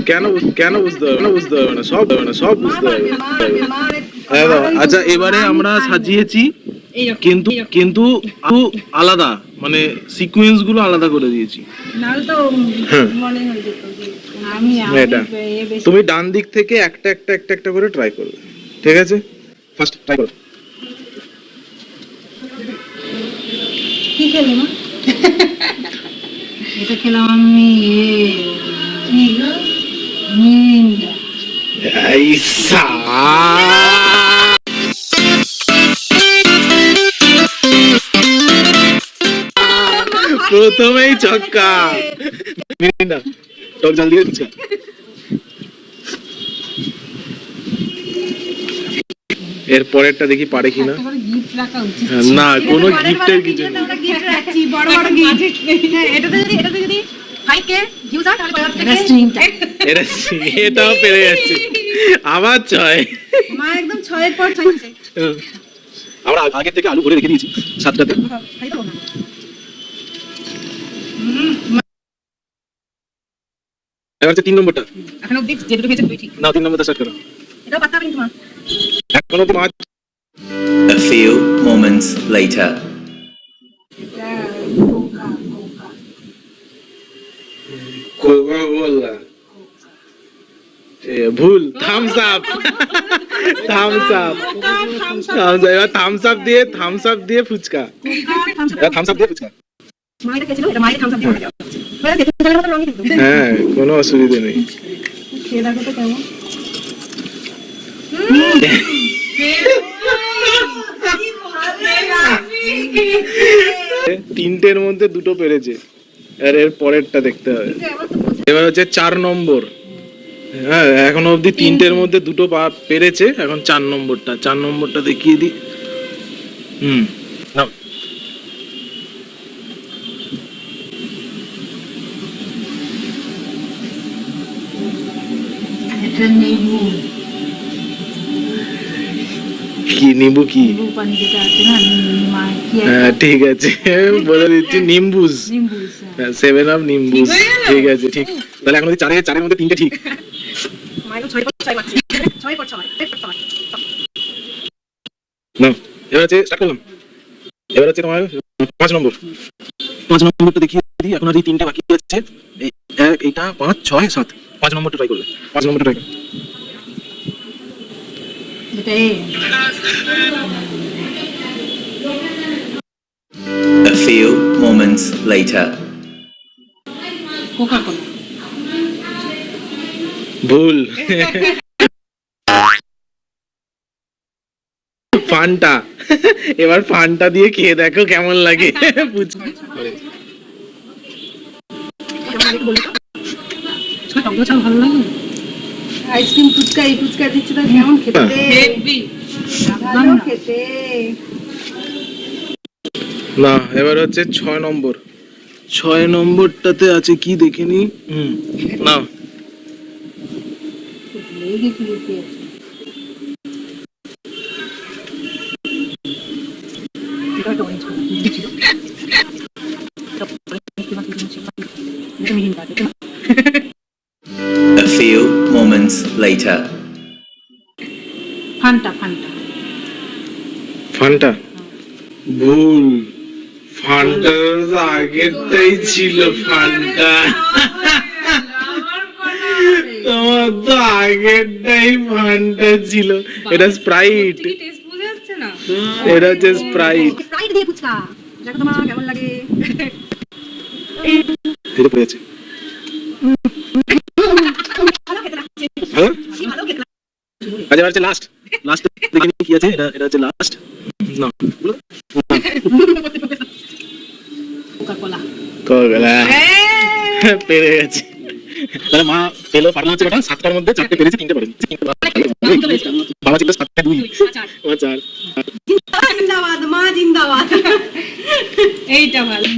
কেন কেন বুঝতে হবে না, বুঝতে হবে না, সব হবে না, সব বুঝতে হবে। আচ্ছা এবারে আমরা সাজিয়েছি কিন্তু কিন্তু আলাদা, মানে সিকোয়েন্স গুলো আলাদা করে দিয়েছি। এটা তুমি ডান দিক থেকে একটা একটা একটা একটা করে ট্রাই করবে, ঠিক আছে? ফার্স্ট ট্রাই করো। কি খেলে মা? এটা খেলাম আমি মিরিন্ডা। আইসা প্রথমেই ছক্কা। মিরিন্ডা টক জল দিয়ে দিচ্ছি। এর পরেরটা দেখি পারে কিনা। গিফট রাখা উচিত। না কোনো গিফটের কিছু নেই। আমরা গিফট রাখছি, বড় বড় গিফট। এটাতে যদি 5k ভিউজ হয় তাহলে এটা স্ট্রিমটা। এটাও পেরে যাচ্ছে। আবার 6। মা একদম 6 এর পর 6 আছে। আমরা আগে থেকে আলু ভরে রেখে দিয়েছি 7টাতে। এবার 3 নম্বরটা। এখন অবধি যে দুটো হয়েছে দুই ঠিক। না 3 নম্বরটা স্টার্ট করো। এটাও পাতা হবে তোমার। এখন অবধি মাছ। A few moments later. Coca Cola. ভুল, থামস আপ। থামস আপ। এবার থামস আপ দিয়ে ফুচকা। থামস আপ দিয়ে ফুচকা। মাইটা খেয়েছিল, এটা মাইটা থামস আপ দিয়ে খাওয়া। বলে দেখতে গেলে তো রঙই কিন্তু। হ্যাঁ, কোনো অসুবিধা নেই। খেয়ে দেখো তো কেমন। তিনটের মধ্যে দুটো পেরেছে, আর এর পরেরটা দেখতে হবে। এবার হচ্ছে 4 নম্বর। হ্যাঁ এখনো অবধি তিনটের মধ্যে দুটো পেরেছে, এখন 4 নম্বরটা। 4 নম্বরটা দেখিয়ে দিই। নাও। এটা নেবু। কি নিবু? কি নেবু পানি যেটা আছে না, মা কি হ্যাঁ ঠিক আছে, বলে দিচ্ছি নিম্বুজ। নিম্বুস। 7 আপ নিম্বুজ। ঠিক আছে, ঠিক। তাহলে এখন 4-এর মধ্যে 3টে ঠিক। মাইও 6 পর 6 মারছে। 6 পর 6। নাও এবার হচ্ছে স্টার্ট করলাম। এবার হচ্ছে তোমার 5 নম্বর। 5 নম্বরটা দেখিয়ে দিই। এখন আর এই 3টে বাকি আছে। এই 1, এইটা 5, 6, 7। 5 নম্বরটা ট্রাই করবে। 5 নম্বরটা ট্রাই করো। এটা A few moments later. Coca Cola. ভুল। ফান্টা। এবার ফান্টা দিয়ে খেয়ে দেখো কেমন লাগে। ভালো লাগে। আইসক্রিম ফুচকা, এই ফুচকা দিচ্ছে তো কেমন খেতে? হেভি। ভালো খেতে। না এবার হচ্ছে 6 নম্বর। 6 নম্বরটাতে আছে কি দেখিনি। না লেগে কি আছে? এটা তো অরেঞ্জ ছিল। A few moments later. Fanta. Fanta. ভুল। ফান্টা আগেরটাই ছিল। ফান্টা তোমার তো আগেরটাই ফান্টা ছিল। এটা স্প্রাইট। এটা হচ্ছে স্প্রাইট। স্প্রাইট দিয়ে ফুচকা। দেখো তোমার কেমন লাগে? ধীরে পড়েছে। ভালো খেতে লাগছে। হ্যাঁ ভালো খেতে লাগছে। আচ্ছা হচ্ছে লাস্ট দেখিনি কি আছে। এটা হচ্ছে লাস্ট। না কোকা-কোলা। কোকা-কোলা পেরে গেছে। তাহলে মা পেলো, পারলো হচ্ছে ওটা 7টার মধ্যে 4টে পেরেছে, 3টে পারেনি। বাবা ছিল 7টে 2। ও 4। জিন্দাবাদ মা, জিন্দাবাদ। এইটা ভালো।